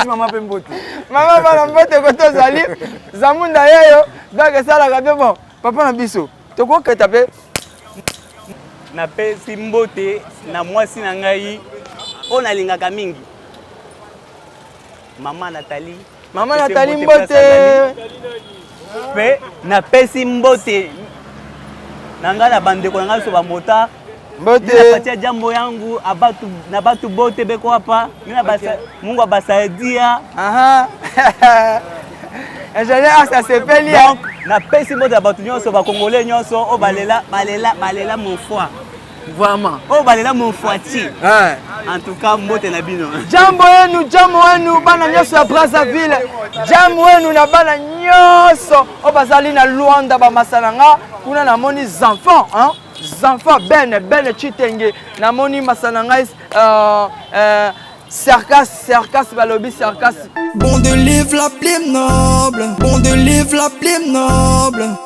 Maman Pembote. Maman Pembote koto zali. Zamunda yayo. Donc ça la gabe bon. Papa na biso. Toko ke tape. Na pesi mbote na mwasi na ngai. On alingaka mingi. Maman Nathalie. Maman Nathalie mbote. Pe na pesi mbote. Nanga na bandeko nanga so ba mota. Mbote. Napatia jambo yangu abatu na batu bote beko hapa. Mina basa Mungu abasaidia. Aha. Ingénieur ça s'appelle donc na pesi mbote abatu nyonso ba congolais nyonso o balela mon foi. Vraiment. Oh balela mon foitier. En tout cas mbote na bino. Jambo wenu bana nyonso ya Brazzaville. Jambo wenu na bana nyonso o bazali na Luanda ba masananga kuna na moni enfants hein. Enfants ben chitenge na moni masananga Circus balobi circus. Bon de livre la plume noble. Bon de livre la plume noble.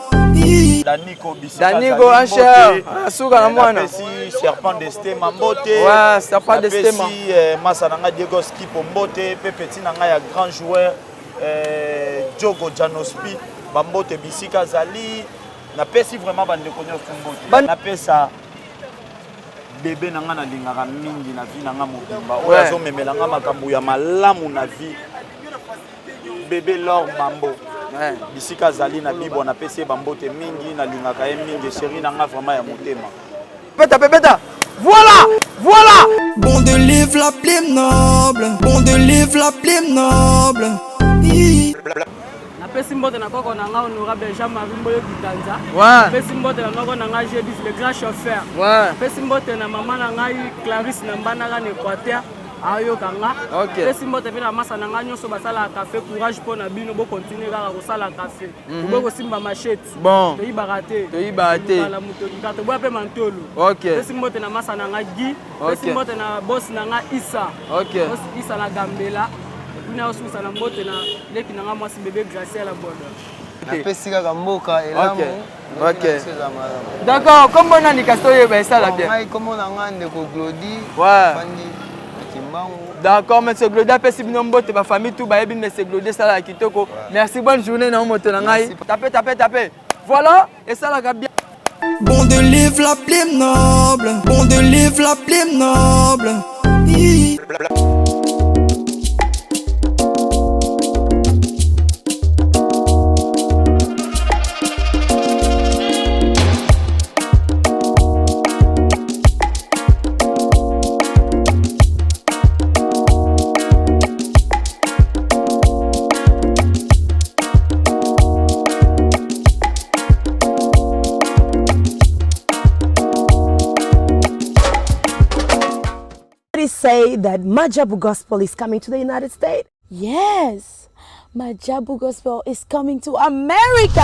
Danigo Ancher, Asuka na mwana. Serpent d'Esté Mambote. Ouais, Serpent d'Esté Masananga Diego Skipo Mbote, Petit Nanga ya grand joueur Diogo Janospi, Bambote Bisika Zali. Na pesi vraiment bande konyo Mbote. Na pesa bébé nanga na lingaka mingi na vie nanga mobimba. Oya zo memelanga makambo ya malamu na vie. Bébé Lor Mambo. Bisika Zali na bibo na pesi bambote mingi na lingaka ye mingi chéri nanga vraiment ya motema. Peta. Voilà. Bon de livre la plume noble. Bon de livre la plume noble. Na pesi mbote na koko na nga honorable Jean-Marie Mboyo Kitanza. Ouais. Pesi mbote na noko na nga Jebis le grand chauffeur. Ouais. Pesi mbote na maman na nga Clarisse na mbana ga Équateur. Ayo kanga. OK. Pesi mbote pe na masa na nga nyonso basala café courage pour na bino bo continuer kaka ko sala café. Bo ko simba machette. Bon. To ibaraté. Toyibate. La moto kato bo pe mantolo. OK. Pesi mbote na masa na nga Gi. Pesi mbote na boss na nga Issa. OK. Boss Issa la Gambela. Kuna osusa na mbote na leki na nga mwasi bébé Graciela la bodo. Napesi kaka mboka elamu. OK. D'accord, comme on a dit Castoye ben ça la bien. Ngai komo na nga ndeko Glody. Ouais. Fandi Kimbangu. D'accord, monsieur Glody pesi bino mbote ba famille tout ba yebi monsieur Glody ça la kitoko. Merci, bonne journée na moto na ngai. Tapez. Voilà, et ça la bien. Bon de livre la plume noble. Bon de livre la plume noble. Say that Majabu Gospel is coming to the United States? Yes, Majabu Gospel is coming to America.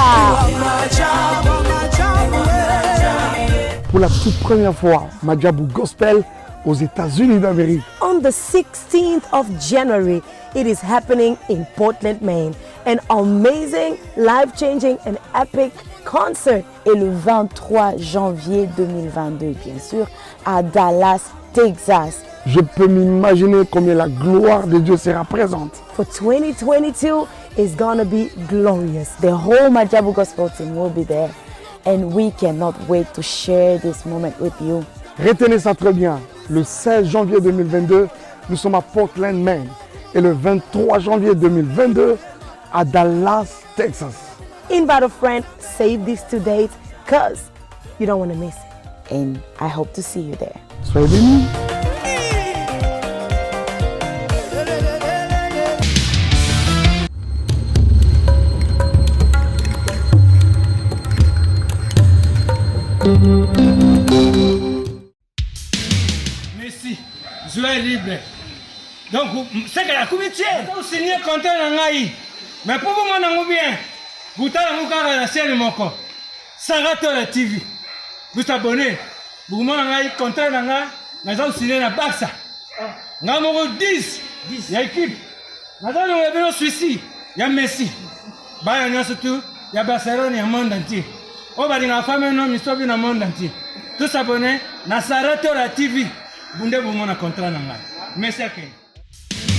Pour la toute première fois, Majabu Gospel aux États-Unis d'Amérique. On the 16th of January, it is happening in Portland, Maine. An amazing, life-changing and epic concert. Et le 23 janvier 2022, bien sûr, à Dallas, Texas. Je peux m'imaginer combien la gloire de Dieu sera présente. For 2022, it's gonna be glorious. The whole Majabu Gospel team will be there. And we cannot wait to share this moment with you. Retenez ça très bien. Le 16 janvier 2022, nous sommes à Portland, Maine. Et le 23 janvier 2022, à Dallas, Texas. Invite a friend, save these 2 dates, because you don't want to miss it. And I hope to see you there. Soyez bénis. Merci, joie libre. Donc, c'est que la comité, vous signez contrat dans l'Aïe. Mais pour vous, mon bien, vous avez la chaîne Moko, Sarato la TV. Vous abonnez, vous avez contrat dans l'Aïe, vous avez signé la Baxa. Nous avons 10, il y a équipe. Nous avons Suisse, il y a Messi. Il y a surtout, il y a Barcelone, il y a le monde entier. On va dire la femme et l'homme, ils sont dans le monde entier. Tous abonnés, na Sarato la TV. Vous avez un contrat dans l'Aïe. Merci à vous.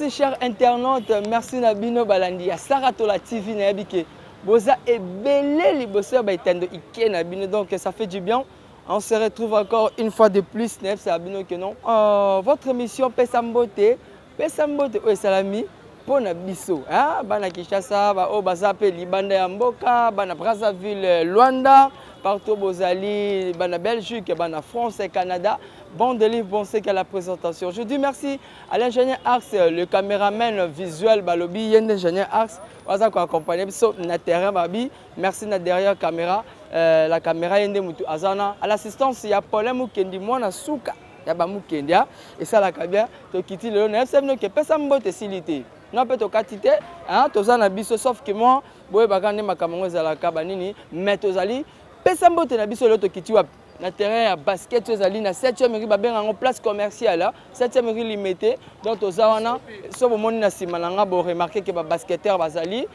Merci chers internautes, merci Nabino Balandi, à Saratola TV Nabike. Boza et belé libosa baitendo ike Nabino, donc ça fait du bien. On se retrouve encore une fois de plus, Nef Sabino que non. Votre émission Pesambote, ou Salami, pour Nabiso. Bana Kishasa, Baza Libanda Yamboka, Bana Brazzaville, Luanda, partout Bozali, Bana Belgique, Bana France et Canada. Bon délivre, bon c'est qu'à la présentation. Je dis merci à l'ingénieur Axe, le caméraman visuel Balobi, l'ingénieur Axe, qui a accompagné na terrain Babi. Merci na derrière caméra, la caméra yende mutu azana. À l'assistance, il y a Paul Mukendi, moi na souka, il y a Bamukendi, et ça la cabia, to kiti le nef, c'est que personne mbote silité. Non peut to katite, tozana biso sauf que moi, boye bakande makamango za la kabanini, mais tozali, personne mbote na biso le to kiti wap. Na terrain à basket tozali na 7e rue babenga en place commerciale 7e rue limité donc tozawana so bomoni na simananga bo remarquer que ba basketteur bazali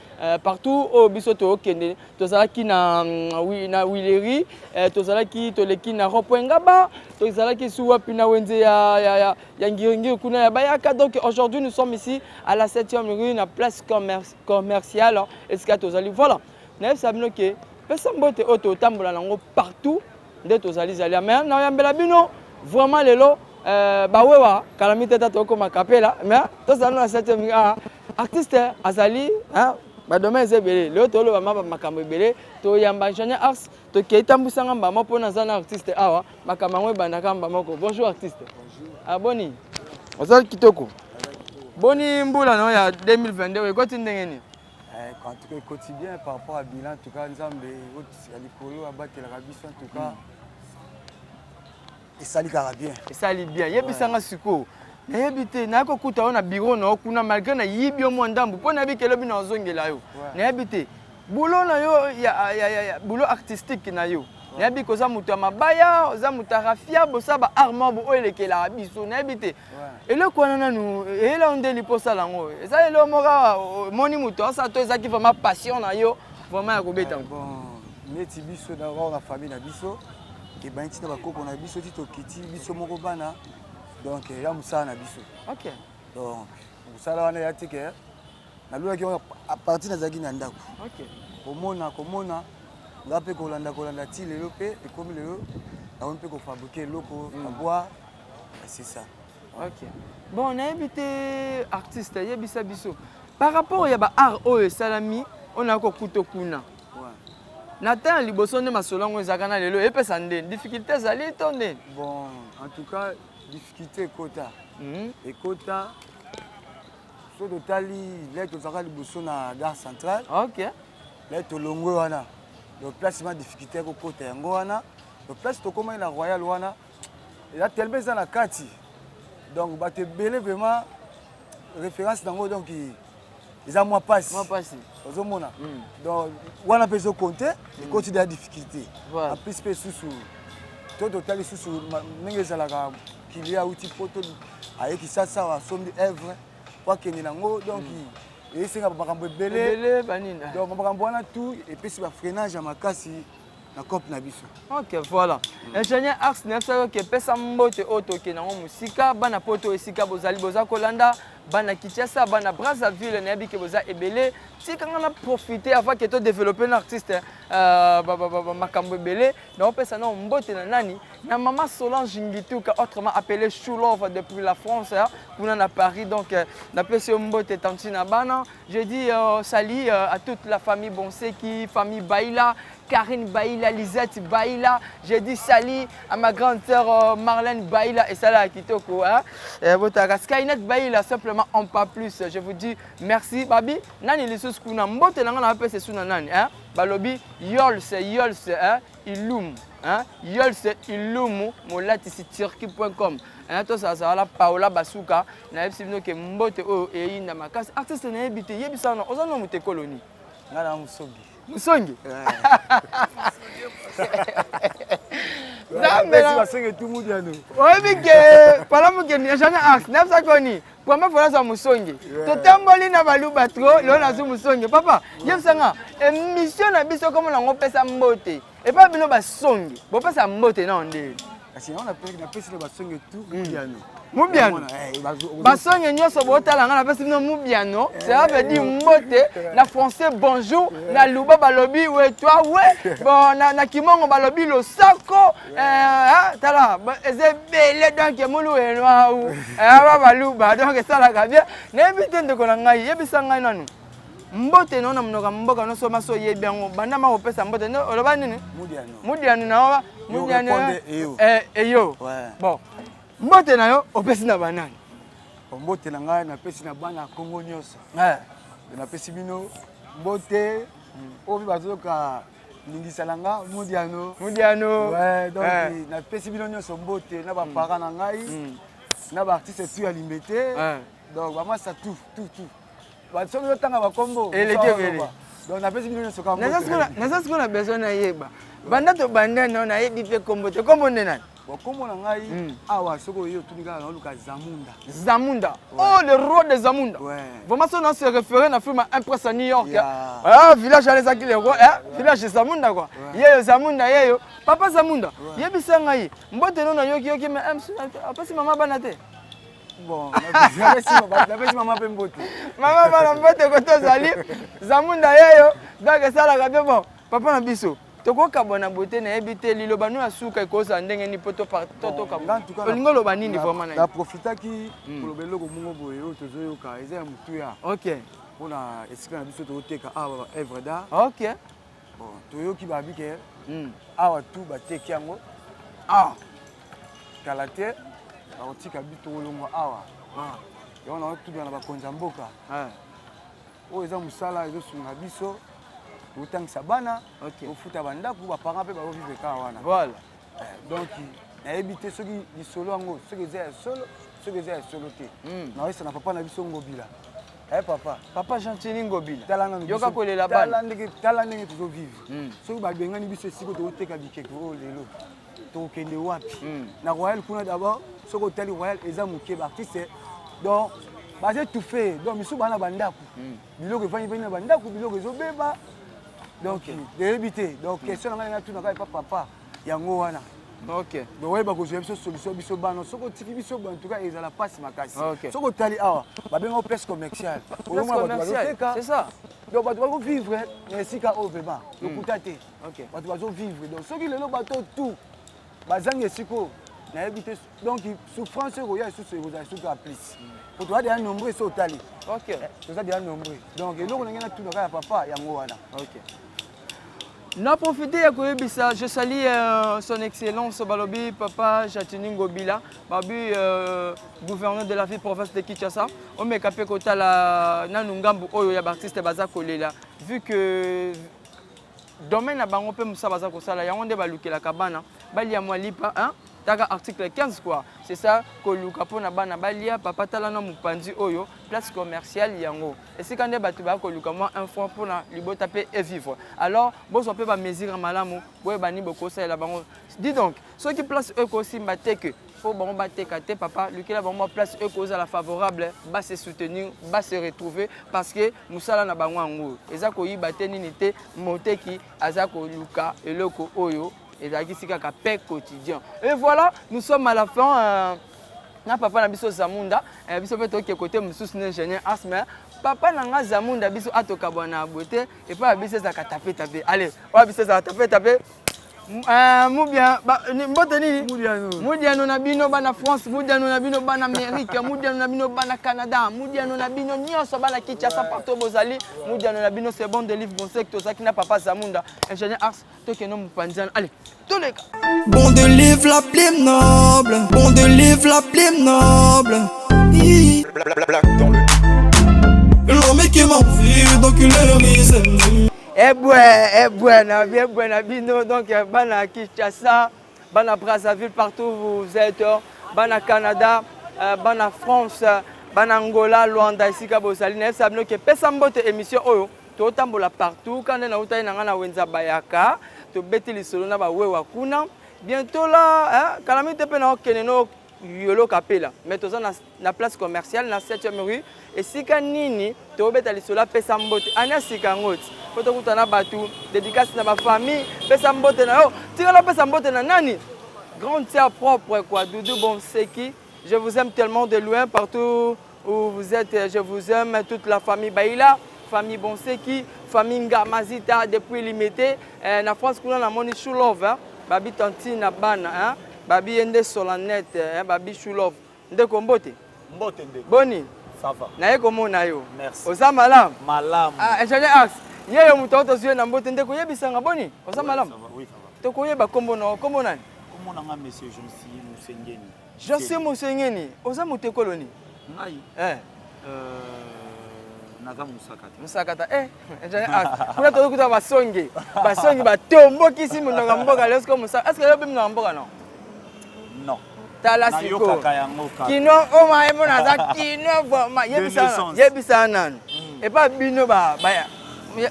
partout au biso to kende tozalaki na Willery tozalaki toleki na Ropoenga ba tozalaki suwa pina wenze ya ngiringi kuna ya bayaka donc aujourd'hui nous sommes ici à la 7e rue na place commerciale esika tozali voilà na sabino que personne bote auto tambola nango partout de tozali zali mais na yambela bino vraiment lelo bawewa calamité tata ko makapela mais tozali na 7e artiste azali ba domaine zebele lelo tolo ba makambo ebele to yamba ingénieur Ars to ketambusa ngamba mapo na zana artiste awa makambo ebandaka ngamba moko bonjour artiste bonjour boni ozali kitoko boni mbula no ya 2022 ekoti ndenge ni en tout cas quotidien par rapport à bilan en tout cas nzambe alikolo abatela biso en tout cas et ça bien. Et ça bien. Yebisanga siko. Na yebite na ko kuta na bureau na kuna malgré na yibio mo ndambu. Po na bi kelobi na zongela yo. Na yebite. Boulot na yo ya boulot artistique na yo. Na yebi ko za mutu mabaya, za mutu rafia bosa ba armand bo elekela biso na yebite. Et le ko na nu et là on deli posa lango. Et ça le mora moni mutu ça to ezaki vraiment passion na yo vraiment ya kobeta. Bon, neti biso d'abord na famille na biso. Et ben tina bakoko na biso tito kiti biso moko bana donc ya musala na biso. OK. Donc musala wana ya tike na lwa ki a partir na zaki na ndako. OK. Komona ngape kolanda ti lelo pe et comme lelo na on peut ko fabriquer loko na bois c'est ça. OK. Bon, on a invité artiste yebisa biso. Par rapport ya ba art o salami, on a ko kutokuna. Nathan liboso ne masolongo ezakana lelo epesa nde difficulté zali tonde. Bon, en tout cas difficulté kota. Et kota so totali là tozaka liboso na gare centrale. OK. Là tolongo wana. Donc placement difficulté ko kota yango wana. Donc place to koma na Royal wana. Et là tellement ça na kati. Donc ba te belé vraiment référence dango donc ils ont moi passé. Ozomona. Donc wana peso compter et continuer la difficulté. En plus pe susu. Todo tali susu nengeza la kilia outil poto avec ça va somme œuvre quoi que nango donc et c'est makambo belé banina. Donc makambo wana tout et puis c'est ba freinage à makasi na cop na biso. OK, voilà. Ingénieur Ars Nefsa que pesa mbote auto ke nango musika bana poto esika bozali boza kolanda bana Kinshasa bana Brazzaville na yabi ke boza ebele tika ngana profiter avant que to développer un artiste makambo ebele na pesa na mbote na nani na maman Solange Ngituka autrement appelée Choulov depuis la France pour na Paris donc na pesa mbote tantina bana je dis salut à toute la famille Bonseki famille Baila Karine Baila, Lisette Baila, j'ai dit salut à ma grande sœur Marlène Baila et Salah Kitoko. Votre Skynet Baila, simplement en pas plus. Je vous dis merci, Babi. Nani les choses qu'on a monté dans la paix, c'est sous Nani. Balobi, yols, ilum. Yols, ilum, molatisi turki.com. Tout ça, ça va Paola Basuka. Na epsi bino ke mbote o e inda makasi. Artiste na ebite, yebisa na ozana mute colonie. Ngana musogi. Musongi. Tout monde à nous. Oui, mais par exemple, j'en ai axe. Neuf secondes. Comment faire ça musongi? Totamboli na baluba trop. Là, on a sur musongi. Papa, j'aime ça. Émission na biso comme on a fait ça mbote. Et pas bino ba songi. Bon pas ça mbote non ndé. kasi on appelle na pesi le basonge tout mudiano Mubiano. Basonge nyonso botala nga na pesi no mubiano. Ça veut dire mbote na français bonjour na luba balobi ouais toi ouais. Bon na kimongo balobi lo sako tala eze belé donc mulu enwa ou ba baluba donc ça la ga bien. Na bité ndeko na ngai yebisa ngai nanu. Mbote no na mnoka mboka no soma so yebi yango banda ma opesa mbote no oloba nini? Mudiano na wa mudiano eyo. Bon. Mbote na yo opesi na banani. Mbote na ngai na pesi na bana Kongo nyonso. Na pesi bino mbote obi bazoka lingisa langa mudiano. Ouais, donc na pesi bino nyonso mbote na ba parents na ngai. Na ba artiste tu ya limité. Donc ba masa tout. Ba sono yo tanga ba kombo. Donc na pesi bino nyonso ka mbote. Nasa sikona besoin na yeba. Banda to banda na na yebi pe kombo te kombo nena. Comment on a eu awa soko yo tunika na luka Zamunda. Oh le roi de Zamunda. Vraiment ça on se référer na film Impress à New York. Village à les akile quoi. Village Zamunda quoi. Yeyo Zamunda yeyo. Papa Zamunda. Yebisa ngai. Mbote no na yoki mais apesi mama bana te. Bon, la pesi mama pe mbote. Mama bana mbote ko to zali. Zamunda yeyo. Donc ça la gabe bon. Papa na biso. Toko kabona beauté na ebité liloba no asuka ikosa ndenge ni poto toto kabona. Olingo loba nini vraiment na. La profita ki kolobelo ko mungo boye o tozoyoka eza ya mutu ya. OK. Pona esika na biso to teka awa œuvre d'art. OK. Bon, toyoki ba bike. Awa tout ba teki yango. Kalate ba otika bito longo awa. Yo na tout na ba konza mboka. O eza musala ezo sunga biso. Autant que Sabana, au foot à Banda pour pas parler de vivre Kawana. Voilà. Donc, il a évité ceux qui solo en haut, ceux qui étaient solo, ceux qui étaient solo. Non, ça n'a pas la vision Ngobila. Eh papa, papa Gentili Ngobila. Yoka collé là-bas. Talent que tu veux vivre. Ceux qui va gagner ni biso si tu veux te kabike ko lelo. To kende wapi. Na Royal kuna d'abord, ceux qui tali Royal ezamuke artiste. Donc, basé tout fait. Donc, misu bana bandaku. Biloko vanyi vanyi bandaku, biloko ezobeba. Donc, d'éviter. Donc, question on a tout n'a pas papa. Yango wana. OK. Donc, ouais ba ko jouer solution biso bana. Soko tiki biso en tout cas ils la passe makasi. Soko tali awa. Ba bengo place commercial. C'est ça. Donc, ba doit vivre mais sika o beba. Lokutate. OK. Ba doit vivre. Donc, ceux qui le bateau tout. Ba zange siko. Na éviter donc souffrance royale sous ce vous avez sous la plus. Pour toi des nombreux so tali. OK. Tout ça des nombreux. Donc, et donc on a tout na papa yango wana. OK. Na profité ya koyebisa, je salue son excellence Balobi Papa Jatini Ngobila, babu gouverneur de la ville province de Kinshasa. On me capé kota la nanungambu oyo ya artiste baza kolela. Vu que domaine na bango pe musa baza kosala yango nde balukela kabana, bali ya mwalipa hein? Taka article 15 quoi. C'est ça koluka pona bana balia papa talana mupandi oyo place commerciale yango. Et c'est quand des batu ba koluka moi un fois pour na libota pe et vivre. Alors bon so pe ba mesure malamu boye bani boko ça la bango. Dis donc ceux qui place eux aussi bateke faut bon bateka te papa lukela bango place eux cause la favorable ba se soutenir ba se retrouver parce que musala na bango ngo. Eza ko yiba te nini te moteki azako luka eloko oyo. Et quotidien. Et voilà, nous sommes à la fin. Papa na biso Zamunda, biso peut être côté musus ingénieur Asmer. Papa nanga Zamunda biso atoka bwana beauté et pas biso za taper. Allez, on biso za taper. Mubia mbote nini mudiano na bino bana France, mudiano na bino bana Amérique, mudiano na bino bana Canada, mudiano na bino nyonso bana Kinshasa partout bozali, mudiano na bino c'est bon de livre bon secteur ça qui n'a papa Zamunda ingénieur Ars to que non mupanzana. Allez, tous les gars. Bon de livre la plume noble, bon de livre la plume noble. L'homme qui m'a vu donc le mise. Na bino donc bana Kinshasa, bana Brazzaville partout où vous êtes, bana Canada, bana France, bana Angola, Luanda ici ka bozali na sabino ke pesa mbote émission oyo to tambola partout quand na utai na ngana wenza bayaka to beteli solo na ba wewa kuna bientôt là calamité pe na okeneno yolo kapela mais toza na place commerciale na 7e rue et sika nini to beteli solo pesa mbote ana sika ngoti poto kutana batu dédicace na ma famille pesa mbote na yo tika la pesa mbote na nani grande sœur propre, quoi, Doudou Bonseki. Je vous aime tellement de loin, partout où vous êtes. Je vous aime, toute la famille Baïla, famille Bonseki, famille Ngamazita, depuis limité. En France, nous avons mon Choulov, Babi Tantine Bana, Babi Ende Solanette, Babi Choulov. Ndeko Mbote. Mbote ndeko. Boni. Ça va. Naye komo na yo. Merci. Oza malam. Malam. Ingénieur Axe. Yeye mutoto zuye na Mbote ndeko yebisanga boni. Oza malam. Ça va, oui, ça va. Toko yeba kombo na kombo nani? Kombo na monsieur Jonsi Musengeni. Jonsi Musengeni. Oza mutekoloni. Ngai. Naza Musakata. Musakata. Ingénieur Axe. Kuna to kuta basongi. Basongi batombo kisi munanga mboka lesko Musaka. Est-ce que yo bimna mboka non? Non. Tala siko. Kino oma emo naza kino vraiment yebisa nanu. Et pas bino ba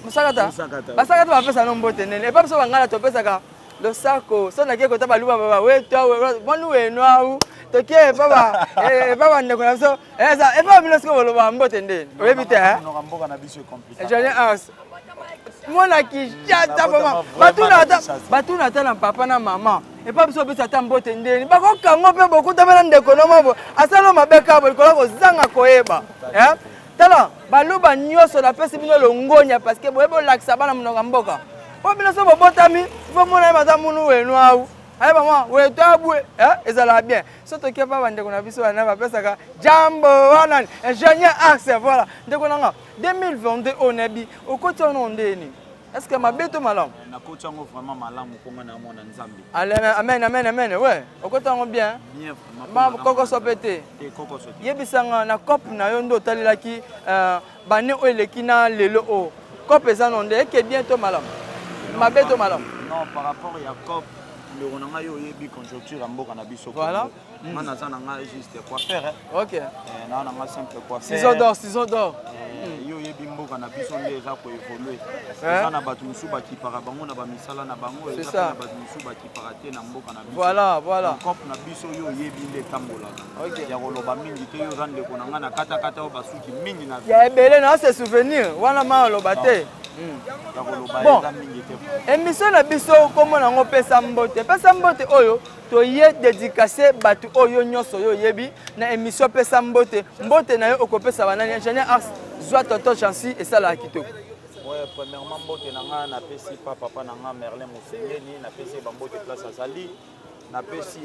Musakata. Basakata ba pesa no Mbote nene. Et pas so bangala to pesa ka le sako. So na ke ko ta baluba baba we to bonu we no au. To ke baba baba ndeko na so. Eza e pas bino sko boloba Mbote nde. Oyebite ha. No mboka na biso compliqué. Je as mona ki chata mama. Batuna ata na papa na mama. Et pas besoin de s'attendre Mbote ndeni. Ba ko kango pe beaucoup tabela ndeko no mabo. Asalo mabeka bo ko ko zanga koyeba. Hein? Tala baluba nyoso na pesi bino longonya parce que boyebo laksa bana mnoka mboka. Po bino so botami, fo mona maza munu wenu au. Ayi mama, we tabwe, ezala bien. So to kepa bande ko na biso na ba pesa ka jambo wana ingénieur Axe voilà. Ndeko nanga 2022 onebi okoti ono ndeni. Est-ce que mabeto malam? Na coach ngo vraiment malamu konga na mona nzambe. Amen amen amen ouais. Okoti ngo bien. Bien vraiment. Ma koko sopete. Koko sopete. Yebisanga na cop na yo ndo talelaki bane o elekina lelo o. Cop ezano nde ke bientôt malam. Mabeto malam. Non par rapport à cop le ronanga yo yebi conjoncture mboka na biso. Voilà. Mana za nanga juste quoi faire. OK. Na nanga simple quoi faire. Ciseaux d'or. Yo yebi mboka na biso nde eza ko évoluer. Eza na batu musu ba ki para bango na ba misala na bango eza na batu musu ba ki para te na mboka na biso. Voilà. Cop na biso yo yebi nde tambola. OK. Ya koloba mingi te yo zande ko nanga na kata o basuki mingi na. Ya ebele na se souvenir wana ma loba te. Bon, émission na biso comme nango pesa mbote oyo to ye dédicacé batu oyo nyoso yo yebi na émission pesa mbote na yo okopesa banani ingénieur Axe zwa tonton Chancy et ça la kitoko. Ouais, premièrement mbote nanga na pesi papa nanga Merlin Musengeni na pesi bambote place azali na pesi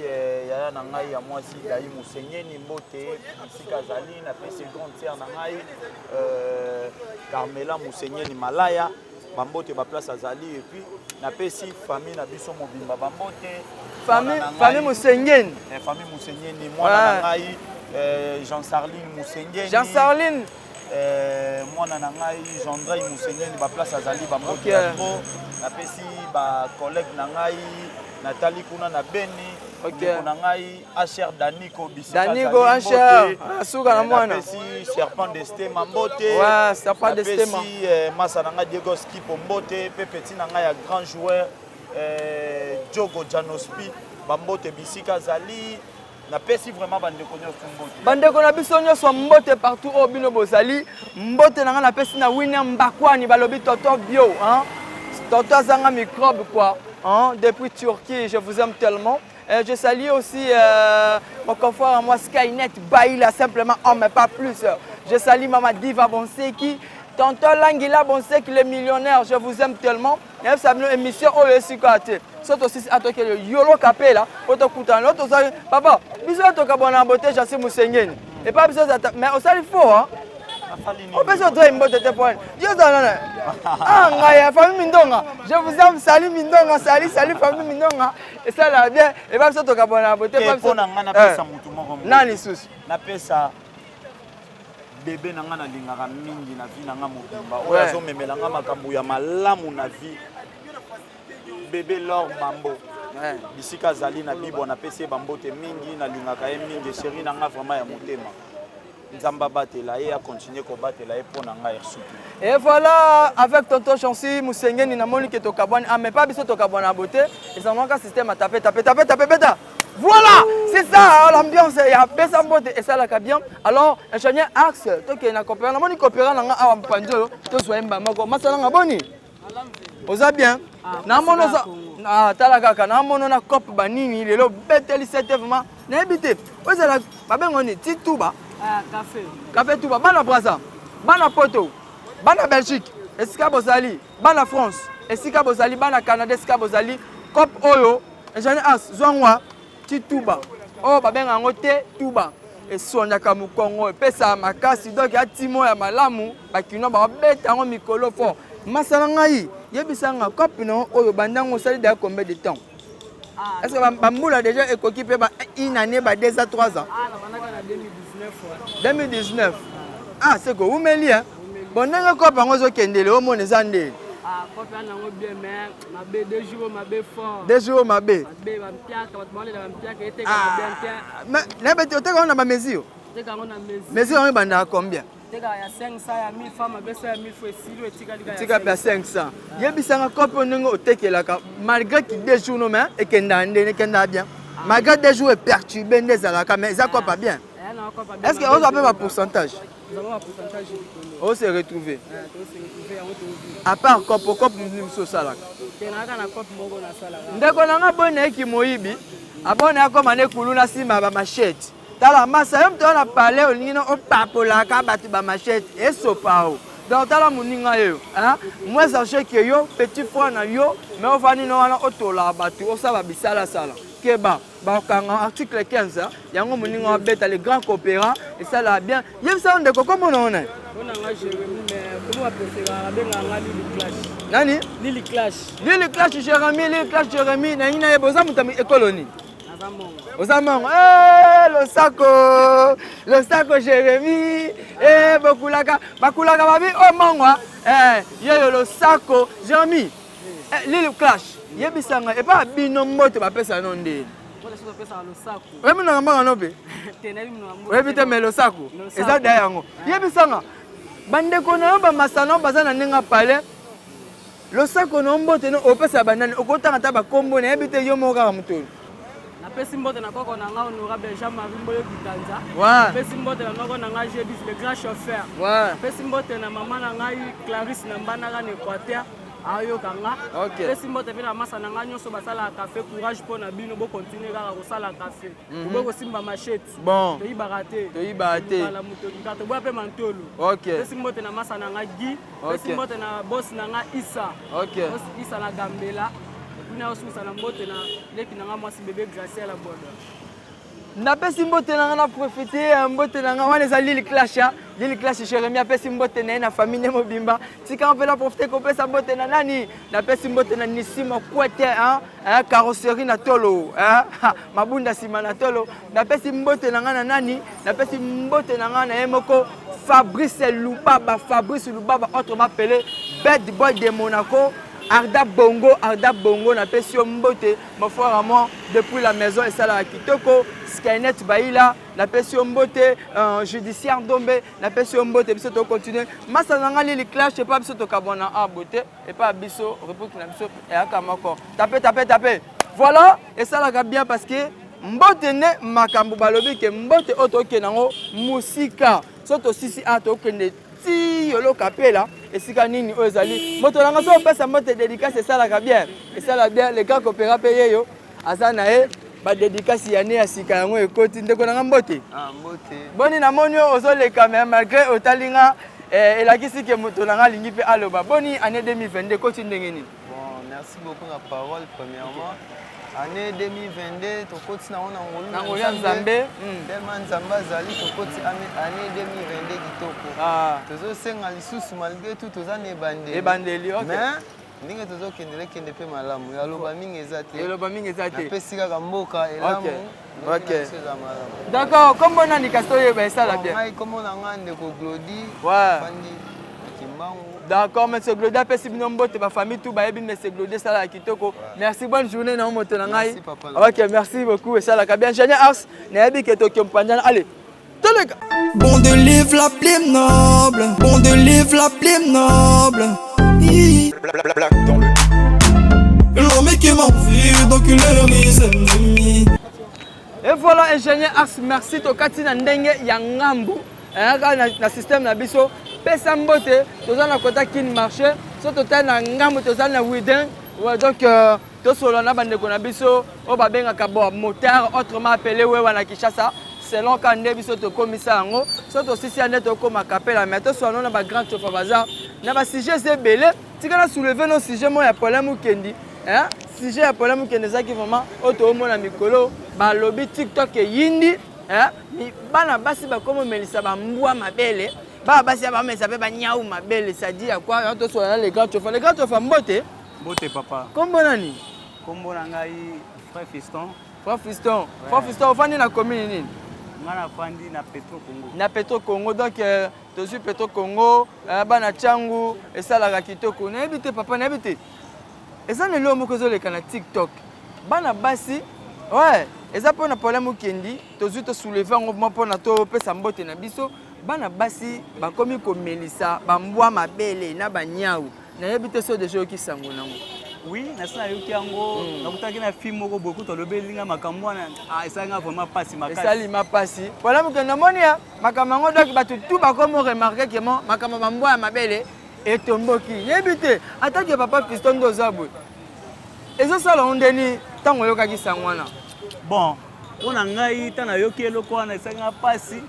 yaya na ngai ya mwasi dai Musengeni mbote sika azali na pesi grande sœur na ngai Carmela Musengeni Malaya bambote ba place azali et puis na pesi famille na biso mobimba bambote famille Musengeni famille Musengeni mwana na ngai Jean Sarline mwana na ngai Jean-André Musengeni ba place azali bambote na pesi ba collègue na ngai Nathalie kuna na Beni na ngai Asher Daniko bisika Daniko Asher asuka na mwana pesi serpent d'Este Mambote serpent d'Este pesi masa na ngai Diego Skipo Mbote pe petit na ngai ya grand joueur Diogo Janospi bambote bisika zali na pesi vraiment bandeko nyonso mbote bandeko na biso nyonso mbote partout au bino bozali mbote na ngai na pesi na William Bakwani balobi toto bio hein toto zanga microbe quoi hein depuis Turquie je vous aime tellement. Je salue aussi mon confrère à moi Skynet Baïla simplement homme mais pas plus. Je salue Mama Diva Bonseki, tonton Langila Bonseki le millionnaire, je vous aime tellement. Et ça une émission au Sikate. C'est aussi à toi que le Yolo Capella, auto coutant l'autre papa, bisous to kabona beauté Jansi Musengeni. Et pas besoin mais au sali faux hein. On peut se trouver une beauté de point. Dieu donne. Ah, ngaya famille Mindonga. Je vous aime, salut Mindonga, salut famille Mindonga. Et ça là bien. Et pas besoin de kabona beauté pas besoin. Na pesa mutu moko. Nani susu. Na pesa bébé na ngana lingaka mingi na vie na nga mobimba. Oyo azo memela nga makambo ya malamu na vie. Bébé Lor Mambo. Bisika zali na bibo na pesa bambote mingi na lingaka ye mingi chérie na nga vraiment ya motema. Nzamba batela et à continuer à battre la pour nanga et voilà avec tonton Chancy Musengeni na moni que to kabwana mais pas biso to kabwana beauté et ça manque un système à taper voilà c'est ça l'ambiance il y a pesa beauté et ça la bien alors ingénieur Axe to ke na coopérer na moni coopérer nanga awa mpanjo to so emba mako masala nga boni oza bien na mono Ah, tala kaka na mono na cop banini lelo beteli c'était vraiment na habité. Ozala babengoni tituba. Ah, café. Café tuba bana Brazza, bana Poto, bana Belgique, esika bozali, bana France, esika bozali, bana Canada, esika bozali, cop oyo, ingénieur as zongwa tituba. Oh babenga ngote tuba. Esonyaka mukongo epesa makasi donc ya timo ya malamu bakino ba beta ngo mikolo fort. Masala ngai yebisanga cop no oyo bandango sali da combien de temps? Est-ce que bambula déjà ekoki pe ba une année ba 2 à 3 ans? Ah, na banaka na 2019. 2019. Ah, c'est quoi umeli hein? Bon nanga cop ngo zo kendele o mona zande. Ah, cop na ngo bien mais ma be 2 jours ma be fort. 2 jours ma be. Ma be ba mpiaka ba tmone na mpiaka ete ka bien bien. Mais na bete o teka on a ba mesure. Teka on a mesure. Mesure on banda combien? Teka ya 500 ya 1000 francs ma be ça ya 1000 francs silo etika lika ya. Tika pa 500. Yebisanga cop ndenge o tekelaka malgré que 2 jours no mais ekenda ndene kenda bien. Malgré 2 jours perturbé ndezalaka mais ça quoi pas bien. Est-ce que on a pas un pourcentage? Nous avons un pourcentage. On s'est retrouvé. À part cop nous sommes salak. Ndeko nanga bonne ki moyibi. Abone akoma ne kuluna sima ba machette. Tala masa yom to na parler o nino o papola ka batu ba machette et sopao. Donc tala muninga yo, hein? Moi sachez que yo petit frère na yo, mais on va ni no wana otola batu o sa ba bisala sala. Keba bakanga article 15 yango muninga wa beta les grands coopérants et ça là bien. Yem sa ndeko comment on est? On a Jérémy mais comment on peut faire benga ngali Lili Clash. Nani? Lili Clash. Lili Clash Jérémy, Lili Clash Jérémy na ina yeboza mutami écolonie. Ozamongo, le saco Jérémy, bakulaka babi oh mangwa, yo le saco Jérémy, Lili Clash, yebisanga et pas bino moto ba pesa nonde. On laisse pesa le saco. Ouais mona ngamba nobe. Ouais bité mais le saco. Eza dayango. Yebisanga bandeko na ba masano bazana nenga pale. Le saco no mbote no opesa banane okotanga ta ba kombo na yebite yo moka mutolo. Pesi mbote na koko na nga honorable Jean-Marie Mboyo Kitanza. Ouais. Pesi mbote na noko na nga Jebis le grand chauffeur. Ouais. Pesi mbote na mama na nga Clarisse na mbana na Équateur. Ayo kanga. OK. Pesi mbote pe na masa na nga nyoso basala café courage pour na bino bo continuer kaka ko sala café. Bo simba machette. Bon. To ibaraté. To ibaraté. Bala muto kato bo pe mantolo. OK. Pesi mbote na masa na nga Guy. Pesi mbote na boss na nga Issa. OK. Boss Issa na Gambela. Na osusa na mbote na leki na nga mwasi bébé Gracia la boda. Na pesi mbote na nga na profiter mbote na nga wana za Lili Clash ya. Lili Clash Jérémy pesi mbote na na famille mobimba. Tika on peut la profiter ko pesa mbote na nani? Na pesi mbote na Nisima Kwete hein, carrosserie na tolo hein. Mabunda sima na tolo. Na pesi mbote na nga na nani? Na pesi mbote na nga na yemoko Fabrice Lubaba autrement appelé Bad Boy de Monaco. Arda Bongo na pesio mbote mon frère à moi depuis la maison et ça la kitoko Skynet baila na pesio mbote judiciaire dombe na pesio mbote biso to continuer masa nanga Lili Clash et pas biso to kabona a beauté et pas biso repos na biso et akamako taper voilà et ça la bien parce que mbote ne makambo balobi ke mbote oto kenango musika soto sisi ato kende ti yolo kapela esika nini ozali moto nanga so pesa mbote dédicace ça la bien et ça la bien les gars coopéra payer yo azana ba dédicace ya ne ya sika yango ekoti ndeko nanga mbote mbote boni na monio ozoleka mais malgré otalinga elakisi ke moto nanga lingi pe aloba boni année 2022 koti ndenge nini bon merci beaucoup la parole premièrement année 2022 tokoti na ona ngolu na Nzambe tellement Nzambe azali tokoti année 2022 kitoko tozo senga lisusu malgré tout tozane ebandeli OK mais ndenge tozo kende pe malamu ya loba mingi ezate pesi kaka mboka elamu OK d'accord comment on a kastoye ba ça la bien comment on a ndeko Glody fandi kimbangu. D'accord, M. Glodia, merci beaucoup, famille, tout, M. Glodia, ça la kitoko. Merci, bonne journée, non, merci, papa. Ok, merci beaucoup, et ça la bien. J'ai Ars, Nabi qui est au Kimpanian. Allez, tous les gars. Bon de livre la plume noble, bon de livre la plume noble. L'homme qui m'a vu, donc il est mes ennemis. Et voilà, ingénieur Ars, merci, Tokati Ndenge Yangambu. Na système na biso pesa mbote tozana kota kin marché so total na ngamu tozana widen Ouais, donc, tout ce qu'on a biso, on va bien un moteur, autrement appelé Wewana Kishasa, selon quand on biso to commissaire ango, soit aussi si on est au coma capella, mais tout ce qu'on a un grand chauffeur bazar, n'a pas sujet c'est belé, tu as soulevé nos sujets, moi, il y a problème ou kendi, hein, sujet, il y a problème ou kendi, ça qui vraiment, auto mon ami Kolo, bah, lobby TikTok et Yindi, hein, mais bana basi ba comme Melissa ba mboa ma belle, ba basi ba mais ça peut ba niaou ma belle, ça dit à quoi, on te soit les grands chauffeurs mbote. Bote papa. Kombo nani? Kombo nangai frère fiston. Frère fiston. Frère fiston, ofandi na commune nini? Ngana fandi na Petro Congo. Na Petro Congo, donc tu suis Petro Congo, bana changu, et ça la kitoko. Na habité papa, na habité. Et ça ne l'homme que zole kana TikTok. Bana basi, ouais. Et ça pour na problème kendi, tu suis te soulever en mouvement pour na to pesa mbote na biso. Bana basi, ba komi ko Melissa, ba mbwa mabele na ba nyau. Na habité so de jeux qui sango nango. Oui, nasana yoki yango, nakutaki na film moko beaucoup to lobelinga makambo na esanga vraiment pasi makasi. Esali ma pasi. Problème que namoni ya makamango donc ba tout ba comme remarquer que mon makama mbwa mabele et tomboki. Yebite, attaque papa piston dozabwe. Et ça sala ondeni tango yoka ki sangwana. Bon, on a ngai tana yoki eloko na esanga pasi.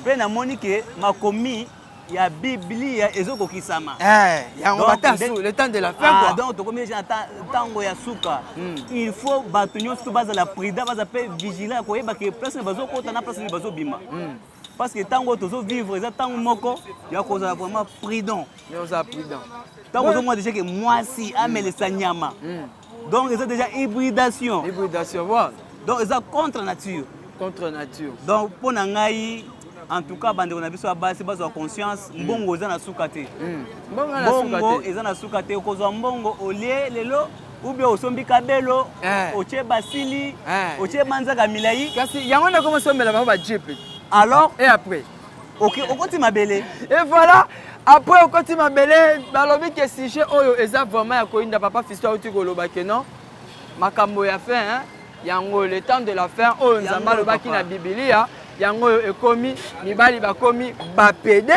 Pe namoni ke makomi ya Biblia ezoko kisama. Ya on va sous le temps de la fin quoi. Donc to comme déjà tango ya suka. Il faut batunyo to base la prida base pe vigilant ko yeba ke place bazo ko na place bazo bima. Parce que tango tozo vivre ça tango moko ya ko za vraiment prudent. Mais on a prudent. Tango zo moi déjà que moi si amele sanyama. Donc c'est déjà hybridation. Hybridation voilà. Donc c'est contre nature. Contre nature. Donc pour ngai en tout cas bande on a biso base base de conscience mbongo eza na sukate. Mbongo eza na sukate kozwa mbongo olie lelo ou bien osombi kabelo oche basili oche manzaka milai kasi yango na commencé mela ba jeep. Alors et après OK okoti mabele et voilà après okoti mabele balobi que sujet oyo eza vraiment ya koinda papa fiston uti koloba ke non makambo ya fin hein yango le temps de la fin oyo nzamba lobaki na Biblia yango ekomi mibali bakomi bapede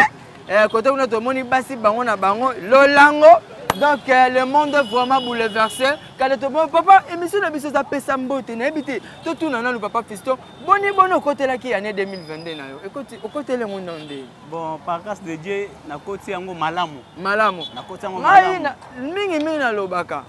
côté kuna tomoni basi bango na bango lolango donc le monde est vraiment bouleversé quand to papa émission na biso za pesa mbote na ebité to tuna na le papa fiston boni bono côté la ki année 2022 na yo ekoti côté le monde ndé bon par grâce de Dieu na côté yango malamu na côté yango malamu mingi na lobaka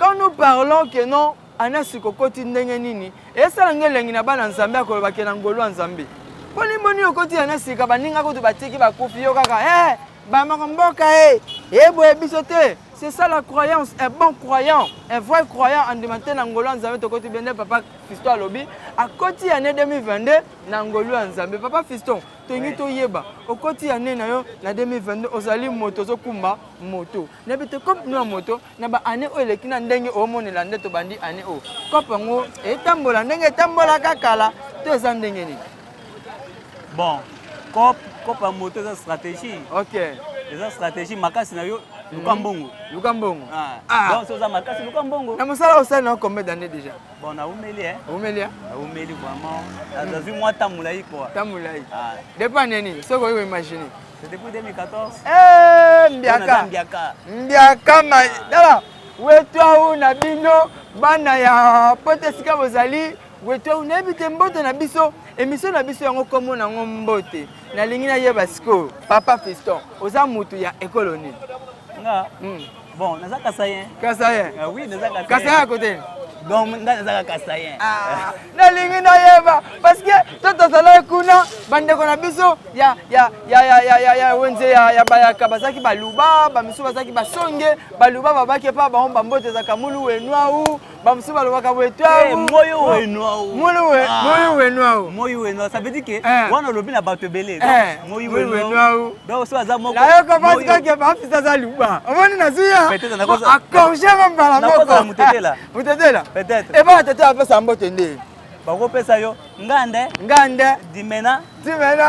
quand nous parlons que non anasi kokoti ndenge nini esala ngelengi na bana nzambe akoloba ke na ngolo nzambe boni boni okoti anasi ka baninga ko to batiki bakufi yo kaka ba makomboka boye bisote c'est ça la croyance un bon croyant un vrai croyant en demandant na ngolo nzambe to koti bende papa fiston alobi akoti année 2022 na ngolo nzambe papa fiston tongi to yeba okoti année na yo na 2022 ozali moto zo kumba moto na bite comme na moto na ba année o eleki na ndenge o monela ndeto bandi année o kopa ngo etambola ndenge etambola kakala to eza ndenge ni bon kopa moto eza stratégie OK eza stratégie makasi na yo Lukambongo. Donc c'est ça makasi Lukambongo. Na musala osala na combien d'années déjà? Bon na umeli Umeli Umeli vraiment. Ça vu moi tamulai quoi. Tamulai. Depuis nini? Ce que vous imaginez. C'est depuis 2014. Mbiaka dala. Wetwa na bino bana ya potesika bozali wetwa unebite mbote na biso émission na biso yango komo na ngombote. Na lingi na yeba siko papa fiston oza mutu ya écolonie. Bon, naza Kasayen. Kasayen. Oui, naza Kasayen. Kasayen à côté. Donc naza Kasayen. Na lingi na yeba parce que toto sala kuna bande kona biso ya wenze ya bayaka bazaki baluba bamisu bazaki basonge baluba babaki pa ba mbote za kamulu wenwa u bamusu balobaka wetwa moyo wenwa u moyo wenwa ça veut dire que wana lobi na bato belé moyo wenwa u donc so aza moko la yo ko parce que ba fisa za luba omoni na zuya peut-être na kosa akongera mbala moko mutetela peut-être et ba tete apesa mbote nde bako pesa yo ngande dimena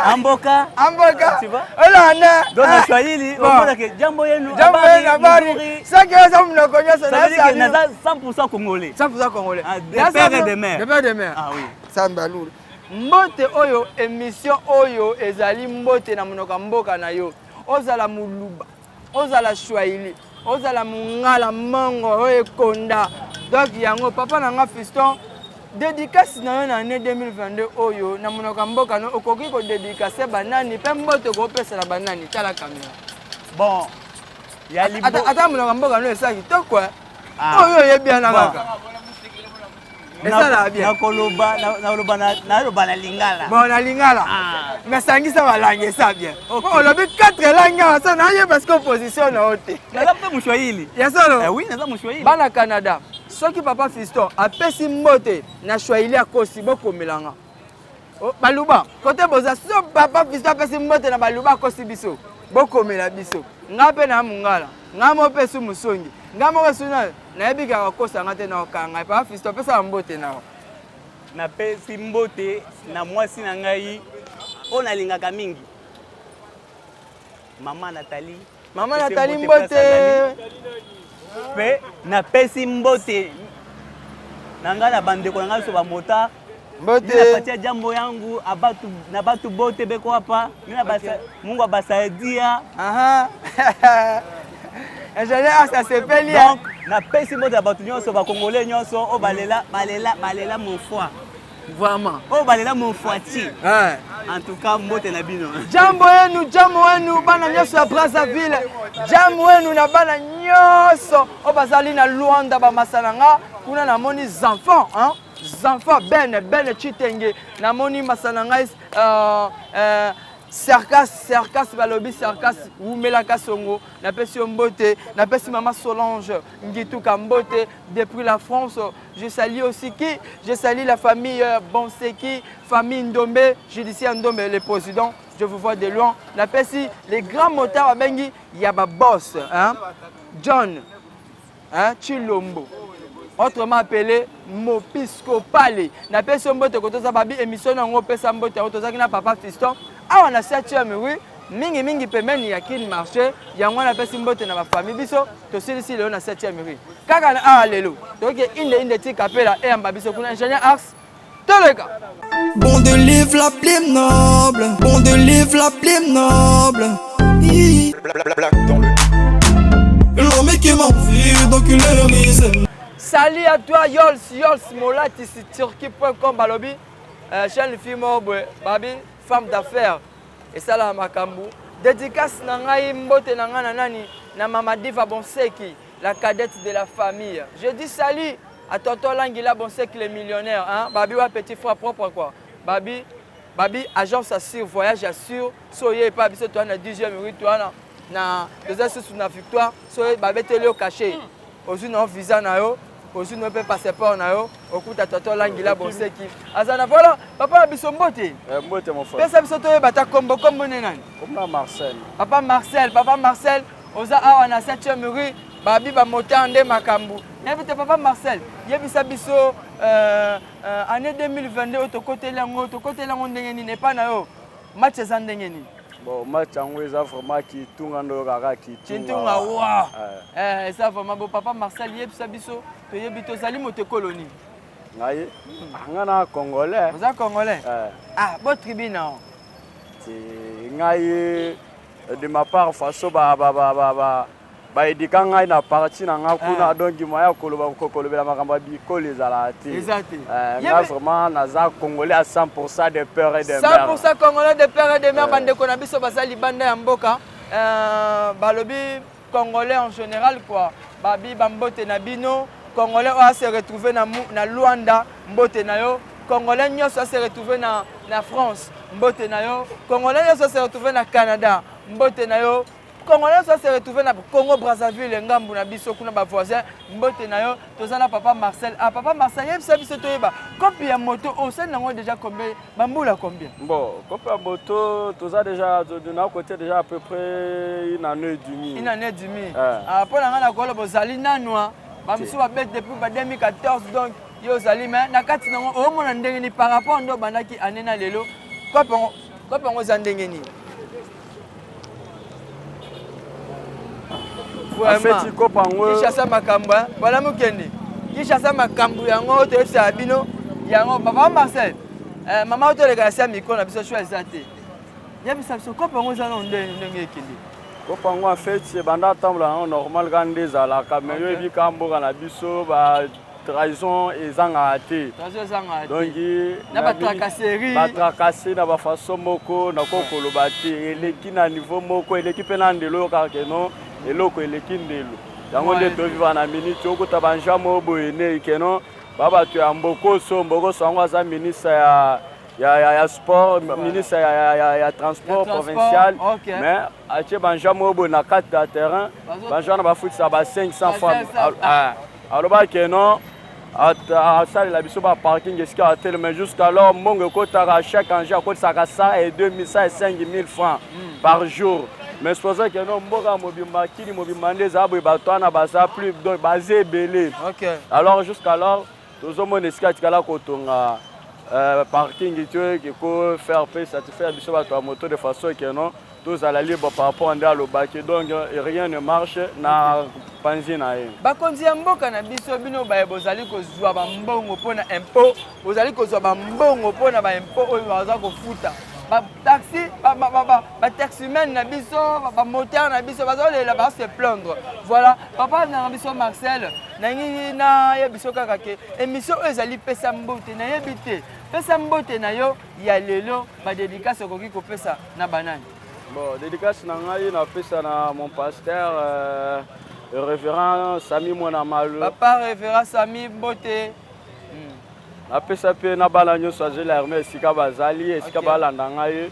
amboka tu vois olana donc na Swahili on dit que jambo yenu habari sasa kama mnakonya sana ça veut dire que 100% congolais de père et de mère ah oui samba lourd mbote oyo émission oyo ezali mbote na monoko mboka na yo ozala muluba ozala Swahili ozala mungala mongo ekonda. Donc yango papa nanga fiston dédicace na yo na année 2022 oyo na monoko mboka no okoki ko dédicacer banani pe mbote ko pesa na banani tala caméra. Bon, ya libo. Ata monoko mboka no esa kitoko. Oyo yebi na kaka. Na lingala. Bon, na lingala. Mais sangisa ba langue ça bien. On l'a vu 4 langues, ça na yé parce que position na hote. Naza pe mushwahili. Yasolo. Oui, naza mushwahili. Bana Canada. Soki papa fiston apesi mbote na shwahili akosi boko melanga. Oh, baluba. Côté boza so papa fiston apesi mbote na baluba akosi biso. Boko mela biso. Ngape na mungala. Ngamo pesu musongi. Ngamo resuna na yebika akosa ngate na okanga. Papa fiston pesa mbote na. Na pesi mbote na mwasi na ngai o na lingaka mingi. Mama Nathalie mbote. Pe na pesi mbote. Nanga na bandeko nanga so ba mota. Mbote. Na patia jambo yangu abatu na batu bote beko hapa. Nina basa Mungu abasaidia. Aha. Ingénieur ça se fait lire. Donc na pesi mbote abatu nyonso ba congolais nyonso o balela mon foi. Vraiment. Oh balela mon foi ti. En tout cas mbote na bino. Jambo wenu bana nyoso ya Brazzaville. Jambo wenu na bana nyoso o bazali na Luanda ba masananga kuna na moni enfants hein. Enfants ben chitenge na moni masananga Circus balobi circus Wumela Kasongo na pesi mbote na pesi maman Solange Ngitu Kambote depuis la France. Je salue aussi je salue la famille Bonseki, famille Ndombe, judiciaire Ndombe le président. Je vous vois de loin. Na pesi les grands motards à Bengi Yaba Boss hein John hein Chilombo. Autrement appelé Mopisco Pale. Na pesi mbote kotoza babi émission na ngo pesa mbote kotoza na papa fiston. Ah on a 7e oui mingi pemeni ya kin marché yango na pesi mbote na ba famille biso to silisi leo na 7e oui kaka na lelo donc inde tika pela e amba biso kuna ingénieur Ars toleka bon de livre la plus noble bon de livre la plus noble l'homme qui m'a vu donc il est remise. Salut à toi Yols Molati sur turki.com balobi chaîne film babi femme d'affaires et ça la makambu dédicace na ngai mbote na ngana nani na mama Diva Bonseki la cadette de la famille. Je dis salut à tonton Langila Bonseki le millionnaire hein babi wa petit frère propre quoi babi agence assure voyage assure soyez pas biso toi na 10e rue toi na deux sous na victoire soyez babi télé au cachet ozu na visa na yo ozu no pe passeport na yo okuta tonton Langila Bonseki azana voilà papa biso mbote mbote mon frère pesa biso toye bata kombo nani comme Marcel papa Marcel oza awa na 7e rue babi ba motande makambu yebite papa Marcel yebisa biso année 2022 otokotela ngo ndenge nini pas na yo match eza ndenge nini. Bon match yango eza vraiment kitunga ndo kaka kitunga wa eza vraiment bo papa Marcel yebisa biso toyebi tozali moto koloni ngai ngana congolais oza congolais ah bo tribune ngai de ma part faso ba edika ngai na parti na nga kuna donc moya kolobela makambo bikolo ezala te ngai vraiment naza congolais à 100% de peur et de mer 100% congolais de peur et de mer bandeko na biso bazali banda ya mboka balobi congolais en général quoi babi bambote na bino congolais a se retrouver na Luanda mbote na yo congolais nyonso se retrouver na France mbote na yo congolais nyonso se retrouver na Canada mbote na yo congolais se retrouver na Congo Brazzaville ngambu na biso kuna ba voisin mbote na yo tozana papa Marcel papa Marcel yebisa biso toyeba copie ya moto au nango déjà combien bambula combien bon copie ya moto toza déjà de notre côté déjà à peu près une année et demie pour nga na kolo bozali nanwa bamisu ba bête depuis 2014 donc yo zali mais na kati nango o mona ndenge ni par rapport ndo bandaki année na lelo copie ngo za ndenge ni Kishasa makambo voilà mukende Kishasa makambo yango to esa bino yango papa Marcel maman to le gasa micro na biso choix ezate yebisa biso ko pango za ndenge ekende Kopango en fait c'est banda tambla normal quand des à la caméra bi kambo kana biso ba trahison ezanga ate. Donc na ba tracasserie. Ba tracasser na ba façon moko na kokolo bati eleki na niveau moko eleki pena ndelo ka keno eloko eleki ndelo. Yango nde to vivre na minute oko tabanja mo boyene keno baba tu amboko so mboko so ngo za ministre ya sport, ministre ya transport provincial, mais ache banja mobo na 4 terrain, banja na ba foot ça ba 500 femmes. Alors ba keno à ça la biso ba parking jusqu'à hôtel mais jusqu'alors mongo kota chaque ange à ça 100 et 2000 ça et 5000 francs par jour. Mais c'est pour ça que non mboka mobimba kili mobimba ndeza abo batwana basa plus donc basé belé. Alors jusqu'alors tous au monde escat kala kotonga parking et tout qui peut faire payer satisfaire biso bato à moto de façon que non tous à la libre par rapport à l'obaki donc rien ne marche na panzi na ye bakonzi ya mboka na biso bino ba bozali kozwa ba mbongo pona impôt bozali kozwa ba mbongo pona ba impôt oyo baza kofuta ba taxi ba taximen na biso ba moteur na biso bazolela ba se plaindre voilà papa na biso Marcel nangi na ya biso kaka ke émission ezali pesa mbote na yebite pesa mbote na yo ya lelo ba dédicace koki ko pesa na banani. Bon dédicace na ngai na pesa na mon pasteur révérend Sami Mwana Malu. Papa révérend Sami Mbote. Apesa pe na bala nyoso azela Hermès sika bazali esika balanda ngai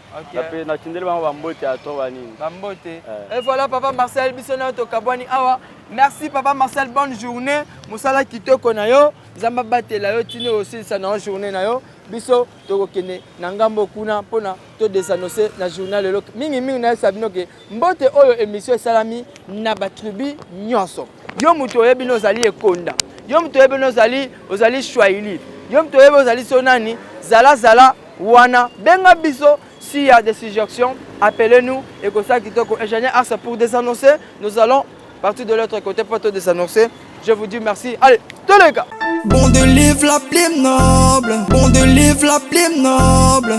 pe na tindeli bango bambote ato banini bambote. Et voilà papa Marcel bisona to kabwani awa. Merci papa Marcel, bonne journée. Musala kitoko na yo zamba batela yo tino aussi ça na journée na yo biso to kene na ngambo kuna pona to desannoncer na journal lelo mingi na sabino ke mbote oyo émission salami na ba tribu nyonso yo muto yebino zali ekonda yo muto yebino zali ozali Swahili yo muto yebino zali sonani zala wana benga biso s'il y a des suggestions appelez-nous et comme ça kitoko ingénieur Ars pour désannoncer nous allons partir de l'autre côté pour te désannoncer. Je vous dis merci. Allez, tous les gars. Bon de livre la plume noble. Bon de livre la plume noble.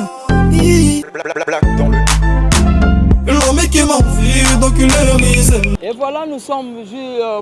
L'homme qui m'a vu donc et voilà, nous sommes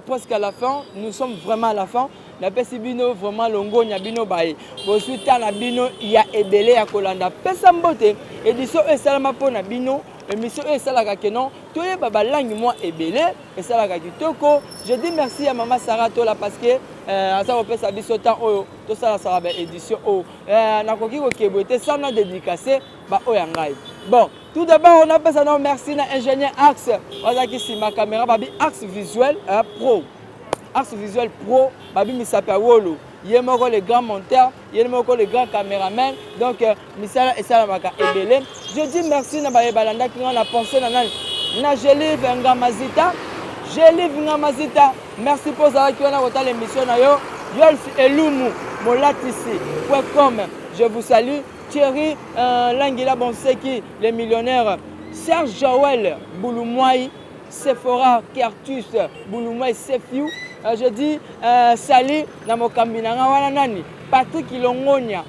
presque à la fin. Nous sommes vraiment à la fin. La pesibino vraiment longo nyabino bae. Bosuta na bino ya ebele ya kolanda. Pesa mbote édition et salama pona bino. Émission et salaka kenon. Tous les baba langue moi ebele et salaka kitoko. Je dis merci à maman Sarah Tola parce que ça va pesa biso temps oyo to sala sara édition o na koki ko kebote ça na dédicacé ba oyangai. Bon, tout d'abord on appelle ça non merci na ingénieur Axe. Wazaki si ma caméra babi Axe visuel pro. Axe visuel pro babi misapa wolo. Yemoko le grand monteur, yemoko le grand caméraman. Donc misala et ça maka ebele. Je dis merci na baye balanda qui on a pensé na na Jeli Vengamazita. Jeli Vengamazita. Merci pour ça qui on a voté l'émission na yo. Yolf Elumu molatisi.com. Je vous salue. Thierry Langila Bonseki, les millionnaires. Serge Joël Bouloumoy, Sephora Kertus Bouloumoy Sefiu. Je dis salut na mokambi na wana nani Patrick Ilongonya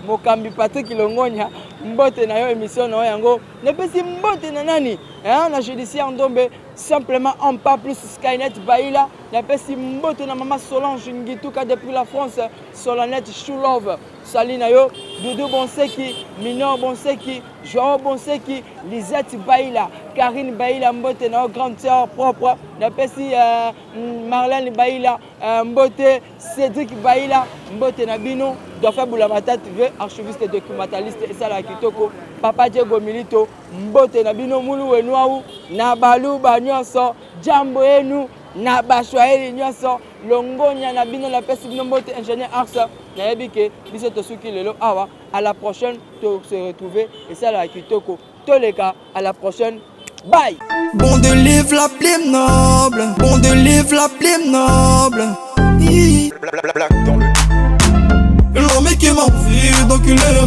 mokambi Patrick Ilongonya mbote na yo émission na yango ne pesi mbote na nani na judiciaire ndombe simplement on pas plus Skynet Baila na pesi mbote na mama Solange Ngituka depuis la France Solanette Choulove Salina yo Doudou Bonseki Minor Bonseki Joao Bonseki Lisette Baila Karine Baila mbote na grande sœur propre na pesi Marlène Baila mbote Cédric Baila mbote na bino Dauphin Boulamata TV archiviste documentaliste et ça la kitoko Papa Diego Milito mbote na bino mulu wenwau na baluba nyonso jambo enu na bashwaeli nyonso longonya na bino la pesi bino mbote ingénieur Ars na yebike biso tosuki lelo awa à la prochaine to se retrouver et ça la kitoko toleka à la prochaine bye. Bon de livre la plume noble. Bon de livre la plume noble. L'homme qui m'a vu donc il est